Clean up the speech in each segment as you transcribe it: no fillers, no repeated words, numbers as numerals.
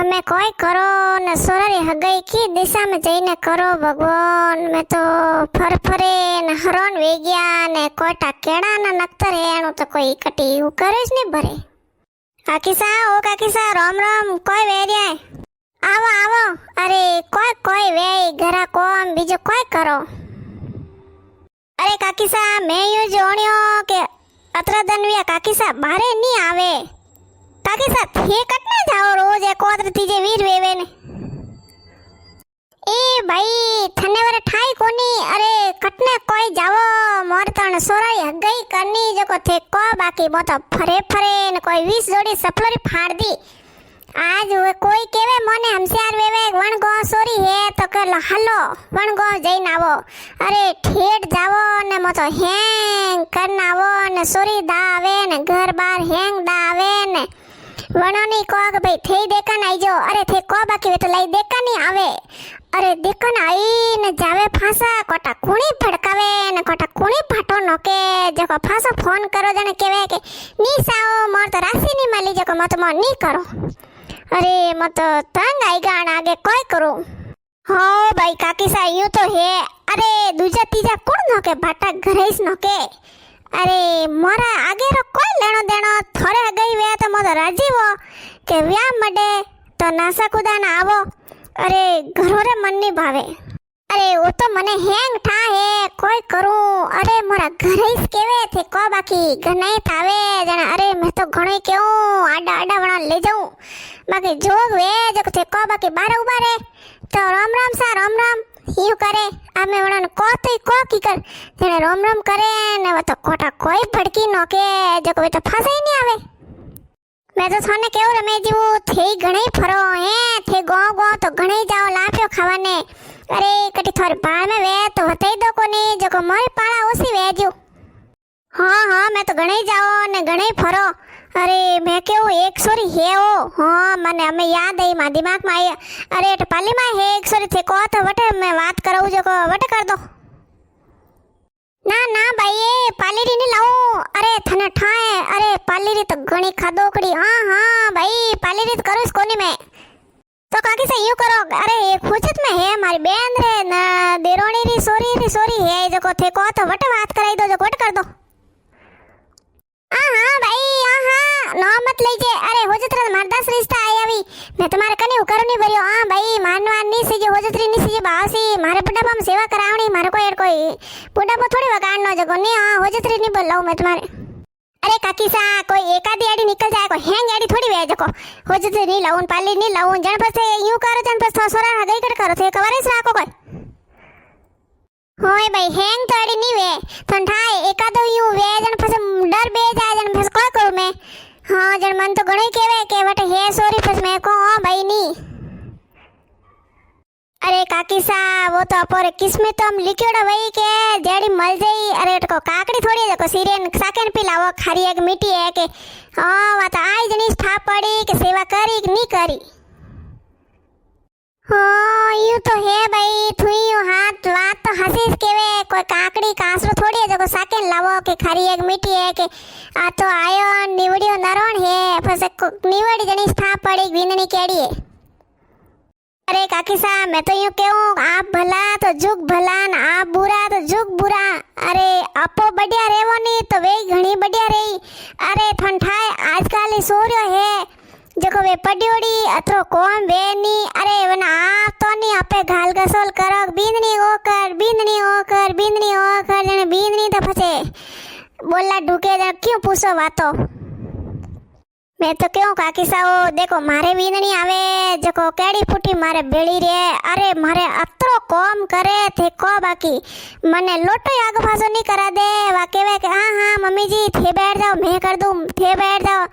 તમે કોઈ કરો ને સોરારી હગાઈ કી દિશામાં જઈને કરો ભગવાન મેં તો ફરફરે ને હરોન વેગ્યા ને કોટા કેળાના નક્તર એનું તો કોઈ કટી એવું કરે જ નહીં ભરે. કાકીસા રામ રામ કોઈ વેર્યા આવો આવો. અરે કોઈ વેય ઘરા કોમ બીજો કોઈ કરો. અરે કાકીસા મેં યું જોણ્યો કે અત્રદનવિયા કાકીસા બારે નહીં આવે. કાકીસા થે કટને જાઓ રોજ એક કોતરતી જે વીર વેવે ને એ ભાઈ થને વરે ઠાઈ કોની. અરે કટને કોઈ જાવો મોર તણ સોરાઈ હગઈ કરની જકો થે કો બાકી મો તો ફરે ને કોઈ 20 જોડી સફલોરી ફાડ દી. આજ કોઈ કેવે મોને હમસિયાર વેવે વણગો સોરી હે તો કે હલો વણગો જઈને આવો. અરે ઠેઠ જાવો ને મો તો હેંગ કરન આવો ને સોરી દા આવે ને ઘર બાર હેંગ દા આવે ને વણોની કોક ભાઈ થઈ દેકન આઈજો. અરે થે કો બાકી વે તો લઈ દેકની આવે. અરે દેકન આઈ ને જાવે ફાસા કોટા કુણી ફડકાવે ને કોટા કુણી ફાટો નોકે જકો ફાસો ફોન કરો જને કેવે કે ની સાઓ મોર તો રાશી ની મળી જકો મત મો ની કરો. અરે મત તંગ આઈ ગાણ આગે કોઈ કરું. હો ભાઈ કાકીસા યું તો હે. અરે દૂજા ત્રીજા કોણ નોકે ભાટા ઘરેસ નોકે. અરે મોરા આગેરો કોઈ લેણો દેણો થોરે ગઈ વે તો મોતો રાજીવો કે વ્યા મડે તો નાસા કુદા ના આવો. અરે ઘરોરે મન ની ભાવે. અરે ઓ તો મને હેંગ ઠા હે કોઈ કરું. અરે મોરા ઘરેસ કેવે થે કો બાકી ગનાઈ થાવે જણા. અરે મેં તો ઘણોય કેવું આડા વણા લઈ જાઉં બાકી જોગ વે જકો થે કો બાકી બારે ઉભા રે તો રામ રામ સા રામ રામ યું કરે. અમે વણાને કો તઈ કો કી કર જેને રામ રામ કરે ને વ તો કોટા કોઈ ભડકી નો કે જકો વે તો ફસાઈ નહીં આવે. मैं तो थाने केव रमे जीवू थे घणे फरो हे थे गांव तो घणे जाओ लाप्यो खावाने. अरे कटी थोड़ी बाल में वे तो बताई दो कोनी जको मारी पाड़ा ओसी वेजू. हाँ मैं तो घणे जाओ ने घणे फरो. अरे मैं केव एक सोरी हे ओ. हाँ मने हमें याद आई मा दिमाग में आई. अरे तो पाली में हे एक सोरी थे को तो वटे मैं बात कराऊं जको वटे कर दो. ना भाई ये पालीरी नहीं लाऊं. अरे थने ठाए. अरे पालीरी तो घणी खादोकड़ी. हाँ भाई पालीरी तो करूँ इसको नहीं मैं तो काकी से यूं करो. अरे खुचत में है हमारी बहन रे ना देरोनी री सोरी है जो को थे को तो वट बात कराई दो जो वट कर दो. हाँ भाई हाँ नो मत लीजिए. अरे होजत रे मारदास रिश्ता आई अभी मैं तुम्हारे कने उकर नहीं भरियो. हाँ भाई मानवान नहीं सीजे होजतरी नहीं सीजे बासी मारे बुढ़ापा में सेवा करावनी मारे कोई बुढ़ापा थोड़ी वगाड़नो जगो नहीं. हाँ होजतरी नहीं बोल मैं तुम्हारे. अरे काकी सा कोई एकादी आड़ी निकल जाए कोई हैंग आड़ी थोड़ी वे जको होजतरी नहीं लाऊं पाली नहीं लाऊं जन पर से यूं करो जन पर सोरा हगई कट करो थे कवरेस राखो कोई. होय भाई हैंग तो आड़ी नहीं वे ठंडाए एकादो यूं वे जन पर से डर बे जाए जन पर कोई करूं मैं. हाँ जन मन तो घणे केवे के वटे हे सॉरी पर मैं को हां भाई नहीं. अरे काकी सा वो तो अपोरे किस्मत तो हम लिखियोड़ा वही के जेडी मल जाई. अरे तो काकड़ी थोड़ी जको सीरेन साकेन पिलावो खारी एक मीठी है के हां वात आई जनी ठा पड़ी के सेवा करी कि नहीं करी. हाँ यू तो है भाई थुई हाथ बात तो हसीस केवे कोई काकड़ी कासरो थोड़ी है जको साकेन लावो के खारी एक मीठी है के आ तो आयो निवड़ियो नरोण है फसे निवड़ी जनी ठा पड़ी विंदनी केड़ी है. अरे काकी सा मैं तो यूं कहूं आप भला तो जुग भला न आप बुरा तो जुग बुरा. अरे अपो बढ़िया रेवो नहीं तो वे घणी बढ़िया रही. अरे ठंठाए आजकल सोरियो है जको वे पडियोड़ी अत्रो कोम वे नी. अरे वना आप तो नहीं आपे घाल गसोल करो बींदनी ओकर जने बींदनी तो फसे बोला ढूके जा क्यों पूछो वातो. मैं तो क्यों काकी साओ देखो मारे बींदनी आवे जको केड़ी फुटी मारे बेड़ी रे. अरे मारे अत्रो कोम करे थे को बाकी मने लोटो आग फासो नहीं करा दे. वा केवे के हाँ मम्मी जी थे बैठ जाओ मैं कर दूं थे बैठ जाओ.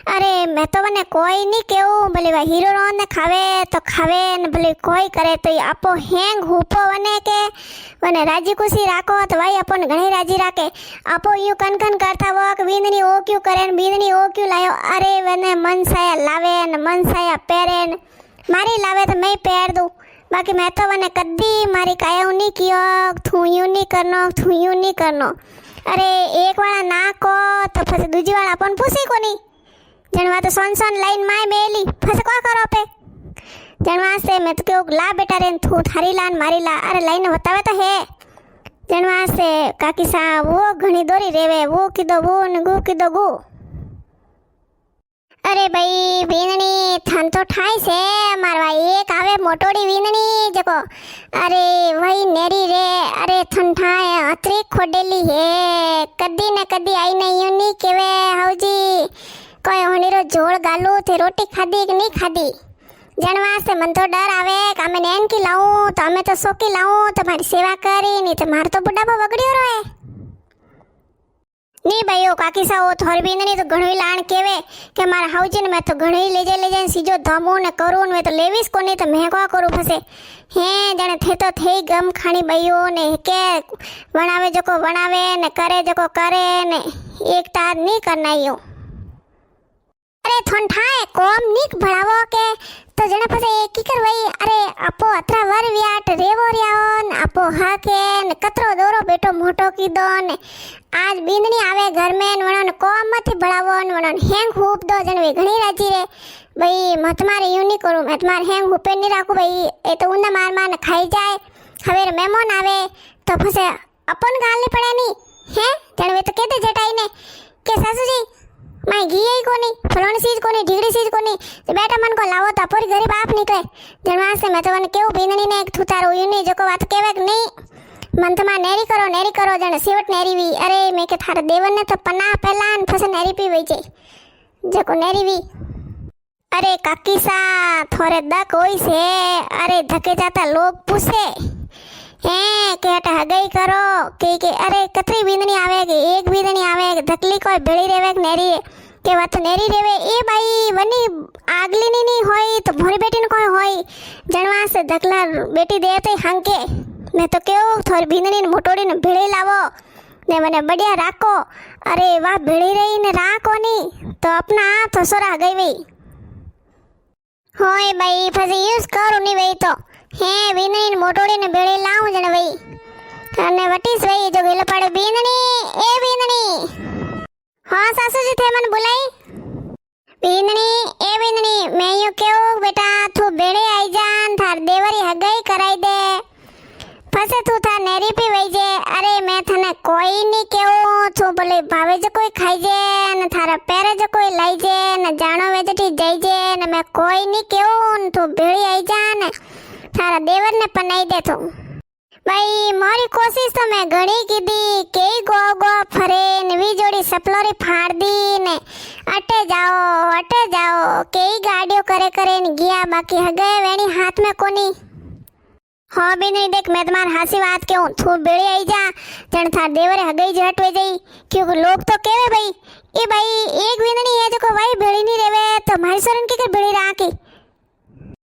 अरे मैं तो मने कोई नहीं केऊ भले वा हीरो रोन ने खावे तो खावे न भले कोई करे तो ये आपो हैंग हुपो वने के वने राजी खुशी राखो तो भाई अपन घणी राजी राखे. आपो यूं कन करता वो कि बींदनी ओ क्यों करे न बींदनी ओ क्यों लायो. अरे वने मन साया लावे न मन साया पहरे न मारी लावे तो मैं पहर दूं. बाकी मैं तो वने कद्दी मारी काया नहीं कियो थू यूं नहीं करनो. अरे एक वाला ना को तो फिर दूजी वाला अपन पूछी को नहीं जनवा तो सोन लाइन माय मेली फस को करो पे. जनवासे मैं तो क्यों ला बेटा रे थू थारी लान मारी ला अरे लाइन बतावे तो है जनवासे काकी सा वो घणी दोरी रेवे वो कीधो वो ने गु कीधो गु अरे भाई वीणनी थन तो ठाई से मारवा एक आवे मोटोड़ी वीणनी जको अरे वही नेरी रे अरे थन ठाए अतरी खोडेली है कदी न कदी आई नहीं यूनी केवे हाउजी कोई होनीरो जोड़ गालू थे रोटी खादी कि नहीं खादी जनवा से मन तो डर आवे कि मैं नैन की लाऊं तो मैं तो सोकी लाऊं तुम्हारी सेवा करी नहीं तो मार तो बुढ़ापो बगड़ियो रहे नहीं भाईओ काकी सा वो थोड़ी भी नहीं तो घणी लाण केवे के मारा हाउजी ने मैं तो घणी ले जाए सीजो धमू ने करूं मैं तो लेवीस को नहीं तो मैं क्या करूं फसे हे जने थे तो थे गम खानी भाईओ ने के बनावे जो को बनावे ने करे जो को करे ने एक तार नहीं करना यो अरे थोन ठाए कोम निक बढ़ावो के तो जने फसे एक ही कर वही अरे अपो अतरा वर व्याट रेवो रियाओन अपो हा के ने कतरो दोरो बेटो मोटो की दो ने आज बींदनी आवे घर में वणन कोम मत बढ़ावो वणन हेंग खूब दो जन वे घणी राजी रे भाई मत मारे यूं नहीं करूं मत मार हेंग हुपे नहीं राखू भाई ए तो उन्ना मार मार खाई जाए हवेर मेहमान आवे तो फसे अपन गाल नहीं पड़े नहीं हैं जन वे तो कहते जटाई ने के सासू जी मैं घी ही कोनी फलोनी चीज कोनी ढीगड़ी चीज कोनी तो बेटा मन को लावो तो पूरी घरे बाप निकले जनवा से मैं तो वन केव बींदनी ने एक थुतारो यूं नहीं जको बात केवे कि नहीं मन तो मां नेरी करो जण सीवट नेरी वी अरे मैं के थारे देवन ने तो पन्ना पहला न फसे नेरी पी वई जे जको नेरी वी अरे काकी सा थोड़े दक होई से अरे धके जाता लोग पूछे हैं के हटा हगई करो के अरे कतरी बींदनी आवे के एक बींदनी आवे के धकली कोई भेड़ी रेवे के नेरी के बात नेरी रेवे ए भाई वनी आगली नहीं होई तो भोरी बेटी ने कोई होई जनवा से धकला बेटी देते हंके मैं तो क्यों थोड़ी बींदनी ने मोटोड़ी ने भेड़ी लावो ने मने बढ़िया राखो अरे वाह भेड़ी रही ने राखो नहीं तो अपना तो सोरा गई वही होय भाई फसे यूज करू नहीं वही तो हे बींदनी ने मोटोड़ी ने भेड़ी लाऊं जने वही અને વટીસ વઈ જો ગેલો પડે બીંદણી એ બીંદણી હા સાસુજી થે મને બોલાઈ બીંદણી એ બીંદણી મેં યો કેવું બેટા તું બેડે આઈ જાન થાર દેવરી હગાઈ કરાઈ દે ફસે તું થાર નેરી પી વઈ જે અરે મેં થને કોઈ ની કેવું તું બોલે ભાવે જો કોઈ ખાઈ જે ને થારા પેરે જો કોઈ લઈ જે ને જાણો વેજટી જઈ જે ને મેં કોઈ ની કેવું તું બેડી આઈ જા ને થારા દેવર ને પનાઈ દે તું भाई मारी कोशिश तो मैं घणी कीधी के गो गो फरे ने वी जोड़ी सपलोरी फाड़ दी ने अटे जाओ के गाड़ियों करे करे ने गया बाकी हगे वेणी हाथ में कोनी हाँ भी नहीं देख मैं तुम्हार हासी बात क्यों तू बेड़ी आई जा जन थार देवरे हगई जे हटवे जाई क्योंकि लोग तो केवे भाई ए भाई एक विंदनी है जो को भाई बेड़ी नहीं रेवे तो मारी सोरन की बेड़ी राखी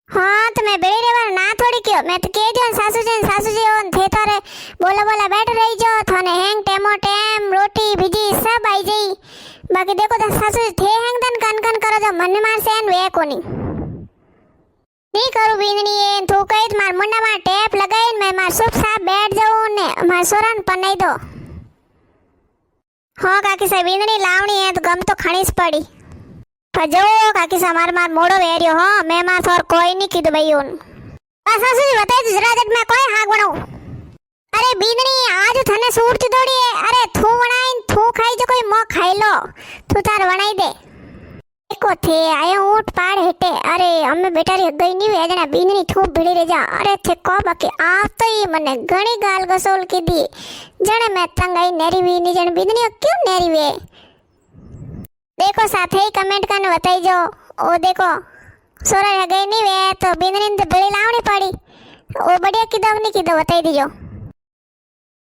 हाँ तो मैं बेड़ी रेवा ना थोड़ी क्यों मैं तो कह दियो सासू जी ओन थे तारे बोला बैठ रही जो थाने हैंग टेमो टेम रोटी भीजी सब आई जाई बाकी देखो तो सासू जी थे हैंग दन कन करो जो मन मार सेन वे कोनी नहीं करू बींदनी ए तू कही मार मुंडा मार टेप लगाई मैं मार सुप साफ बैठ जाऊं ने मार सोरन पनाई दो हाँ काकी साहब बींदनी लावनी है तो गम तो खणीस पड़ी जो काकी समार मार मोड़ो वेरियो हो मैं मार थोर कोई नहीं कीधु भाई उन सासू जी बताई तो जरा जट मैं कोई हाक बनाऊं अरे बींदनी आज थने सूट दौड़ी है अरे थू बनाई थू खाई जो कोई मो खाई लो तू तार बनाई दे को थे आए ऊंट पाड़ हेटे अरे अम्मे बेटा रे गई नहीं वे जना बींदनी थू भिड़ी रे जा अरे थे को बाकी आ तो ही मने घणी गाल गसोल की दी जने मैं तंगाई नेरी वी नी जने बींदनी क्यों नेरी वे देखो साथ ही कमेंट करने बताई जो ओ देखो सोरा गई नहीं वे तो बींदनी तो बड़ी लावनी पड़ी ओ बढ़िया की दो नहीं की दो बताई दीजो।